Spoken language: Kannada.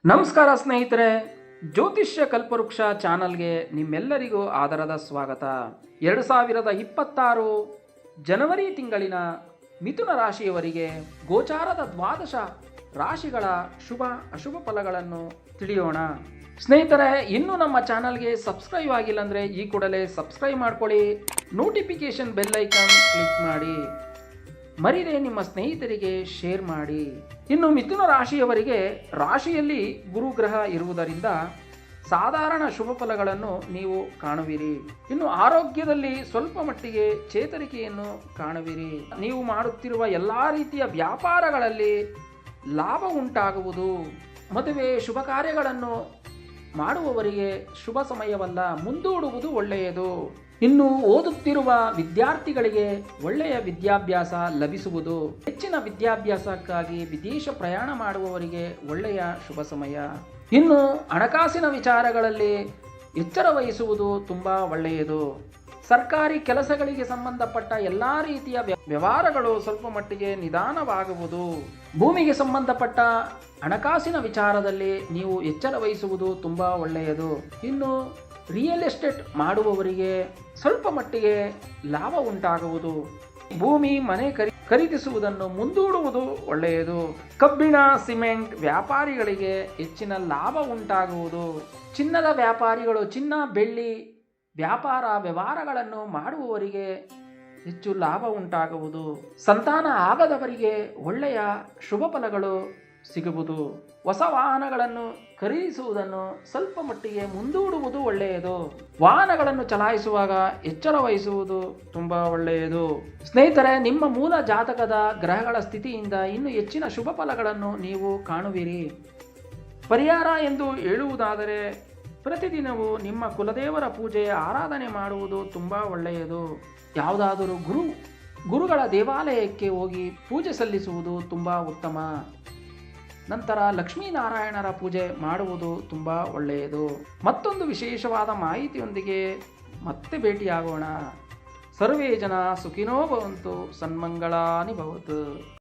ನಮಸ್ಕಾರ ಸ್ನೇಹಿತರೆ, ಜ್ಯೋತಿಷ್ಯ ಕಲ್ಪವೃಕ್ಷ ಚಾನಲ್ಗೆ ನಿಮ್ಮೆಲ್ಲರಿಗೂ ಆದರದ ಸ್ವಾಗತ. 2026 ಜನವರಿ ತಿಂಗಳಿನ ಮಿಥುನ ರಾಶಿಯವರಿಗೆ ಗೋಚಾರದ ದ್ವಾದಶ ರಾಶಿಗಳ ಶುಭ ಅಶುಭ ಫಲಗಳನ್ನು ತಿಳಿಯೋಣ. ಸ್ನೇಹಿತರೆ, ಇನ್ನೂ ನಮ್ಮ ಚಾನಲ್ಗೆ ಸಬ್ಸ್ಕ್ರೈಬ್ ಆಗಿಲ್ಲ ಅಂದರೆ ಈ ಕೂಡಲೇ ಸಬ್ಸ್ಕ್ರೈಬ್ ಮಾಡ್ಕೊಳ್ಳಿ, ನೋಟಿಫಿಕೇಶನ್ ಬೆಲ್ ಐಕಾನ್ ಕ್ಲಿಕ್ ಮಾಡಿ, ಮರಿದೇ ನಿಮ್ಮ ಸ್ನೇಹಿತರಿಗೆ ಶೇರ್ ಮಾಡಿ. ಇನ್ನು ಮಿಥುನ ರಾಶಿಯವರಿಗೆ ರಾಶಿಯಲ್ಲಿ ಗುರುಗ್ರಹ ಇರುವುದರಿಂದ ಸಾಧಾರಣ ಶುಭ ಫಲಗಳನ್ನು ನೀವು ಕಾಣುವಿರಿ. ಇನ್ನು ಆರೋಗ್ಯದಲ್ಲಿ ಸ್ವಲ್ಪ ಮಟ್ಟಿಗೆ ಚೇತರಿಕೆಯನ್ನು ಕಾಣುವಿರಿ. ನೀವು ಮಾಡುತ್ತಿರುವ ಎಲ್ಲ ರೀತಿಯ ವ್ಯಾಪಾರಗಳಲ್ಲಿ ಲಾಭ ಉಂಟಾಗುವುದು. ಮದುವೆ ಶುಭ ಕಾರ್ಯಗಳನ್ನು ಮಾಡುವವರಿಗೆ ಶುಭ ಸಮಯವಲ್ಲ, ಮುಂದೂಡುವುದು ಒಳ್ಳೆಯದು. ಇನ್ನು ಓದುತ್ತಿರುವ ವಿದ್ಯಾರ್ಥಿಗಳಿಗೆ ಒಳ್ಳೆಯ ವಿದ್ಯಾಭ್ಯಾಸ ಲಭಿಸುವುದು. ಹೆಚ್ಚಿನ ವಿದ್ಯಾಭ್ಯಾಸಕ್ಕಾಗಿ ವಿದೇಶ ಪ್ರಯಾಣ ಮಾಡುವವರಿಗೆ ಒಳ್ಳೆಯ ಶುಭ ಸಮಯ. ಇನ್ನು ಹಣಕಾಸಿನ ವಿಚಾರಗಳಲ್ಲಿ ಎಚ್ಚರ ವಹಿಸುವುದು ತುಂಬ ಒಳ್ಳೆಯದು. ಸರ್ಕಾರಿ ಕೆಲಸಗಳಿಗೆ ಸಂಬಂಧಪಟ್ಟ ಎಲ್ಲ ರೀತಿಯ ವ್ಯವಹಾರಗಳು ಸ್ವಲ್ಪ ಮಟ್ಟಿಗೆ ನಿಧಾನವಾಗುವುದು. ಭೂಮಿಗೆ ಸಂಬಂಧಪಟ್ಟ ಹಣಕಾಸಿನ ವಿಚಾರದಲ್ಲಿ ನೀವು ಎಚ್ಚರ ವಹಿಸುವುದು ತುಂಬ ಒಳ್ಳೆಯದು. ಇನ್ನು ರಿಯಲ್ ಎಸ್ಟೇಟ್ ಮಾಡುವವರಿಗೆ ಸ್ವಲ್ಪ ಮಟ್ಟಿಗೆ ಲಾಭ ಉಂಟಾಗುವುದು. ಭೂಮಿ ಮನೆ ಖರೀದಿಸುವುದನ್ನು ಮುಂದೂಡುವುದು ಒಳ್ಳೆಯದು. ಕಬ್ಬಿಣ ಸಿಮೆಂಟ್ ವ್ಯಾಪಾರಿಗಳಿಗೆ ಹೆಚ್ಚಿನ ಲಾಭ ಉಂಟಾಗುವುದು. ಚಿನ್ನದ ವ್ಯಾಪಾರಿಗಳು ಚಿನ್ನ ಬೆಳ್ಳಿ ವ್ಯಾಪಾರ ವ್ಯವಹಾರಗಳನ್ನು ಮಾಡುವವರಿಗೆ ಹೆಚ್ಚು ಲಾಭ ಉಂಟಾಗುವುದು. ಸಂತಾನ ಆಗದವರಿಗೆ ಒಳ್ಳೆಯ ಶುಭ ಫಲಗಳು ಸಿಗುವುದು. ಹೊಸ ವಾಹನಗಳನ್ನು ಖರೀದಿಸುವುದನ್ನು ಸ್ವಲ್ಪ ಮಟ್ಟಿಗೆ ಮುಂದೂಡುವುದು ಒಳ್ಳೆಯದು. ವಾಹನಗಳನ್ನು ಚಲಾಯಿಸುವಾಗ ಎಚ್ಚರ ವಹಿಸುವುದು ತುಂಬ ಒಳ್ಳೆಯದು. ಸ್ನೇಹಿತರೆ, ನಿಮ್ಮ ಮೂಲ ಜಾತಕದ ಗ್ರಹಗಳ ಸ್ಥಿತಿಯಿಂದ ಇನ್ನೂ ಹೆಚ್ಚಿನ ಶುಭ ಫಲಗಳನ್ನು ನೀವು ಕಾಣುವಿರಿ. ಪರಿಹಾರ ಎಂದು ಹೇಳುವುದಾದರೆ ಪ್ರತಿದಿನವೂ ನಿಮ್ಮ ಕುಲದೇವರ ಪೂಜೆ ಆರಾಧನೆ ಮಾಡುವುದು ತುಂಬ ಒಳ್ಳೆಯದು. ಯಾವುದಾದರೂ ಗುರುಗಳ ದೇವಾಲಯಕ್ಕೆ ಹೋಗಿ ಪೂಜೆ ಸಲ್ಲಿಸುವುದು ತುಂಬ ಉತ್ತಮ. ನಂತರ ಲಕ್ಷ್ಮೀನಾರಾಯಣರ ಪೂಜೆ ಮಾಡುವುದು ತುಂಬ ಒಳ್ಳೆಯದು. ಮತ್ತೊಂದು ವಿಶೇಷವಾದ ಮಾಹಿತಿಯೊಂದಿಗೆ ಮತ್ತೆ ಭೇಟಿಯಾಗೋಣ. ಸರ್ವೇ ಜನ ಸುಖಿನೋ ಭವಂತು, ಸನ್ಮಂಗಳಾನಿ ಭವತು.